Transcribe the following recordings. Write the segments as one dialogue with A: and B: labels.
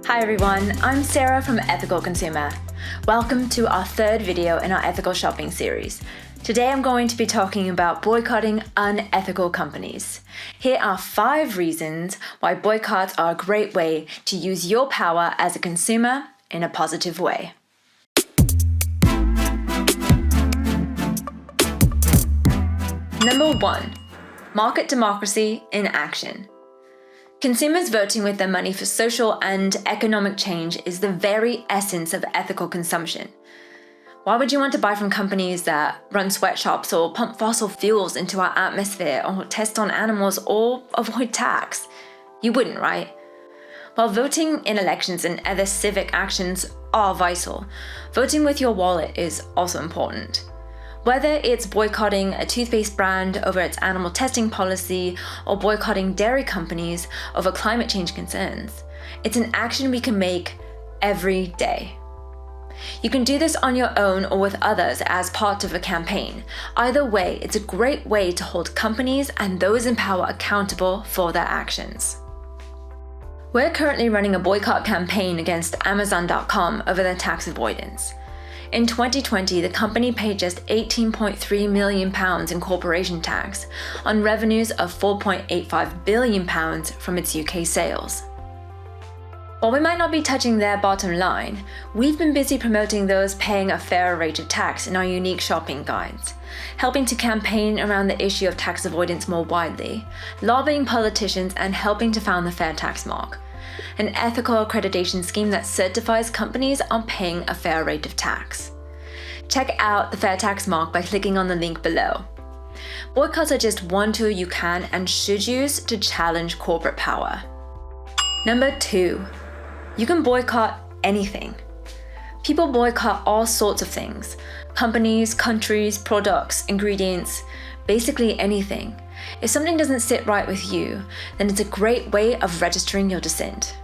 A: Hi everyone, I'm Sarah from Ethical Consumer. Welcome to our third video in our ethical shopping series. Today I'm going to be talking about boycotting unethical companies. Here are 5 reasons why boycotts are a great way to use your power as a consumer in a positive way. Number 1. Market democracy in action. Consumers voting with their money for social and economic change is the very essence of ethical consumption. Why would you want to buy from companies that run sweatshops or pump fossil fuels into our atmosphere or test on animals or avoid tax? You wouldn't, right? While voting in elections and other civic actions are vital, voting with your wallet is also important. Whether it's boycotting a toothpaste brand over its animal testing policy or boycotting dairy companies over climate change concerns, it's an action we can make every day. You can do this on your own or with others as part of a campaign. Either way, it's a great way to hold companies and those in power accountable for their actions. We're currently running a boycott campaign against Amazon.com over their tax avoidance. In 2020, the company paid just £18.3 million in corporation tax on revenues of £4.85 billion from its UK sales. While we might not be touching their bottom line, we've been busy promoting those paying a fairer rate of tax in our unique shopping guides, helping to campaign around the issue of tax avoidance more widely, lobbying politicians, and helping to found the Fair Tax Mark, an ethical accreditation scheme that certifies companies on paying a fair rate of tax. Check out the Fair Tax Mark by clicking on the link below. Boycotts are just one tool you can and should use to challenge corporate power. Number 2. You can boycott anything. People boycott all sorts of things: companies, countries, products, ingredients, basically anything. If something doesn't sit right with you, then it's a great way of registering your dissent.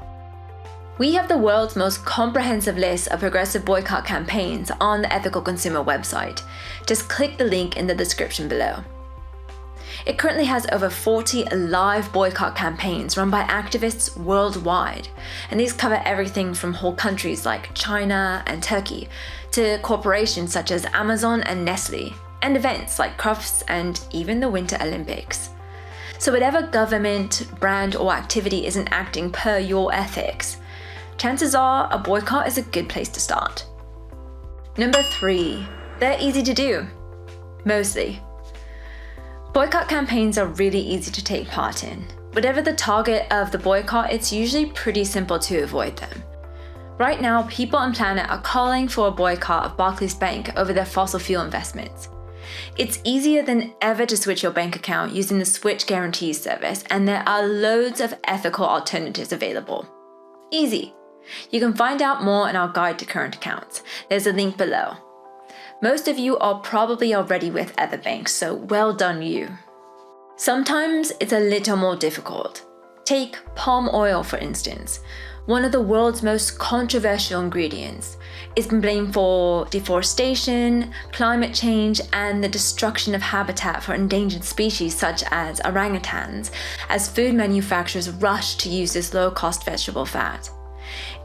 A: We have the world's most comprehensive list of progressive boycott campaigns on the Ethical Consumer website. Just click the link in the description below. It currently has over 40 live boycott campaigns run by activists worldwide, and these cover everything from whole countries like China and Turkey to corporations such as Amazon and Nestle, and events like Crufts and even the Winter Olympics. So whatever government, brand, or activity isn't acting per your ethics, chances are a boycott is a good place to start. Number 3, they're easy to do. Mostly. Boycott campaigns are really easy to take part in. Whatever the target of the boycott, it's usually pretty simple to avoid them. Right now, people on planet are calling for a boycott of Barclays Bank over their fossil fuel investments. It's easier than ever to switch your bank account using the Switch Guarantees service, and there are loads of ethical alternatives available. Easy. You can find out more in our guide to current accounts. There's a link below. Most of you are probably already with other banks, so well done you. Sometimes it's a little more difficult. Take palm oil for instance. One of the world's most controversial ingredients. It's been blamed for deforestation, climate change, and the destruction of habitat for endangered species such as orangutans, as food manufacturers rush to use this low-cost vegetable fat.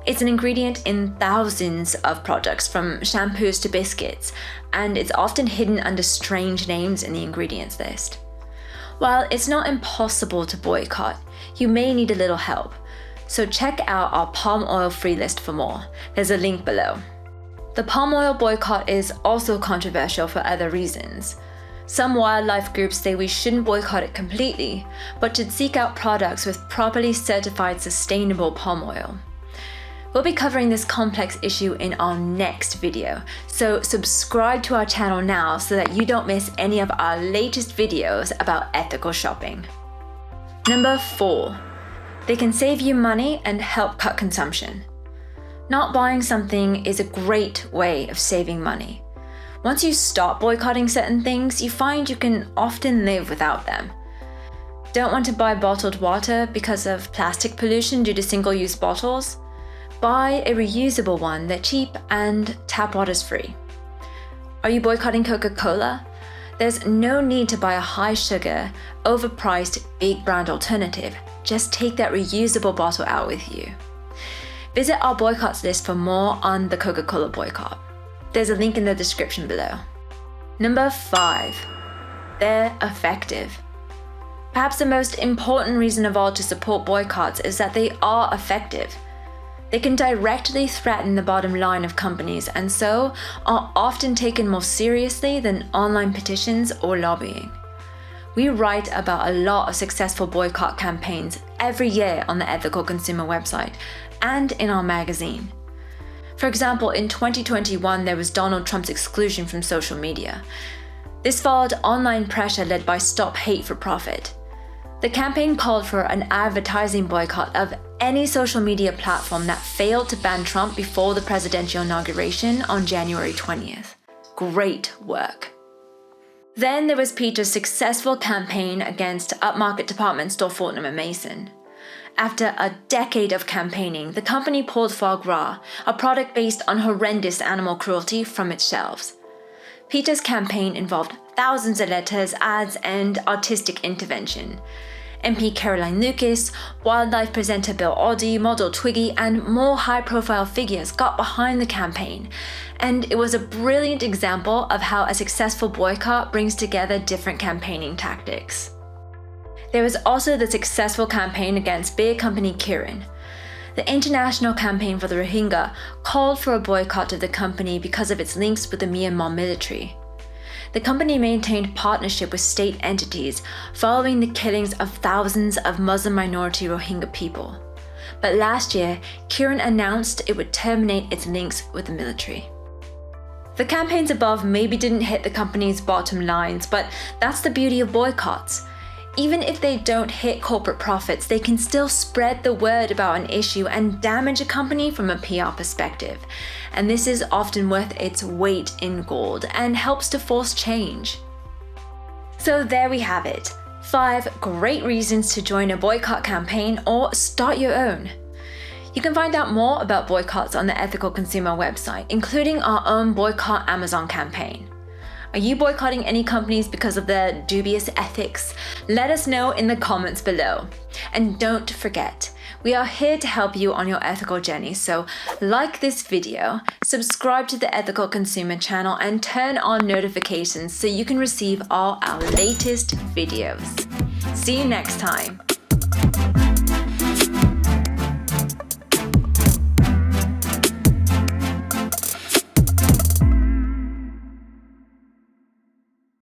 A: It's an ingredient in thousands of products, from shampoos to biscuits, and it's often hidden under strange names in the ingredients list. While it's not impossible to boycott, you may need a little help. So check out our palm oil free list for more. There's a link below. The palm oil boycott is also controversial for other reasons. Some wildlife groups say we shouldn't boycott it completely, but should seek out products with properly certified sustainable palm oil. We'll be covering this complex issue in our next video, so subscribe to our channel now so that you don't miss any of our latest videos about ethical shopping. Number 4. They can save you money and help cut consumption. Not buying something is a great way of saving money. Once you stop boycotting certain things, you find you can often live without them. Don't want to buy bottled water because of plastic pollution due to single-use bottles? Buy a reusable one. They're cheap and tap water's free. Are you boycotting Coca-Cola? There's no need to buy a high-sugar, overpriced, big brand alternative. Just take that reusable bottle out with you. Visit our boycotts list for more on the Coca-Cola boycott. There's a link in the description below. Number 5. They're effective. Perhaps the most important reason of all to support boycotts is that they are effective. They can directly threaten the bottom line of companies and so are often taken more seriously than online petitions or lobbying. We write about a lot of successful boycott campaigns every year on the Ethical Consumer website and in our magazine. For example, in 2021, there was Donald Trump's exclusion from social media. This followed online pressure led by Stop Hate for Profit. The campaign called for an advertising boycott of any social media platform that failed to ban Trump before the presidential inauguration on January 20th. Great work. Then there was Peter's successful campaign against upmarket department store Fortnum & Mason. After a decade of campaigning, the company pulled foie gras, a product based on horrendous animal cruelty, from its shelves. Peter's campaign involved thousands of letters, ads, and artistic intervention. MP Caroline Lucas, wildlife presenter Bill Oddie, model Twiggy, and more high-profile figures got behind the campaign. And it was a brilliant example of how a successful boycott brings together different campaigning tactics. There was also the successful campaign against beer company Kirin. The international campaign for the Rohingya called for a boycott of the company because of its links with the Myanmar military. The company maintained partnership with state entities following the killings of thousands of Muslim minority Rohingya people. But last year, Kirin announced it would terminate its links with the military. The campaigns above maybe didn't hit the company's bottom lines, but that's the beauty of boycotts. Even if they don't hit corporate profits, they can still spread the word about an issue and damage a company from a PR perspective. And this is often worth its weight in gold and helps to force change. So there we have it. 5 great reasons to join a boycott campaign or start your own. You can find out more about boycotts on the Ethical Consumer website, including our own Boycott Amazon campaign. Are you boycotting any companies because of their dubious ethics? Let us know in the comments below. And don't forget, we are here to help you on your ethical journey, so like this video, subscribe to the Ethical Consumer channel, and turn on notifications so you can receive all our latest videos. See you next time.